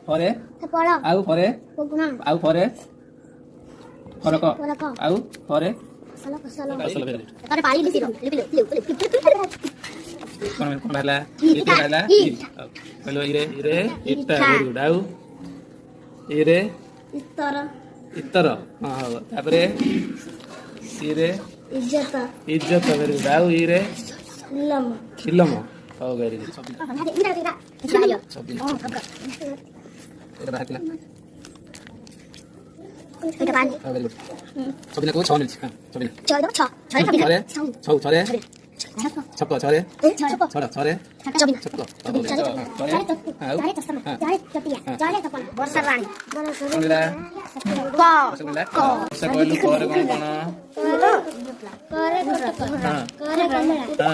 फरे आउ फरे आउ फरे फरक आउ फरे फसल भेरी अरे पानी लिपि कोन भाला इटे भाला हेलो इरे इरे इट्टा वेरी गुड आउ इरे इतर हां हां तापरे इरे इज्जत इज्जत वेरी गुड आउ इरे खिलम हो वेरी गुड এটা পানি वेरी गुड सबैले को 6 मिनट हां सबैले 6 छरे छरे छक्को छरे छरे छरे छक्को वर्षा रानी बोला बोला सकल पर कोन हां हां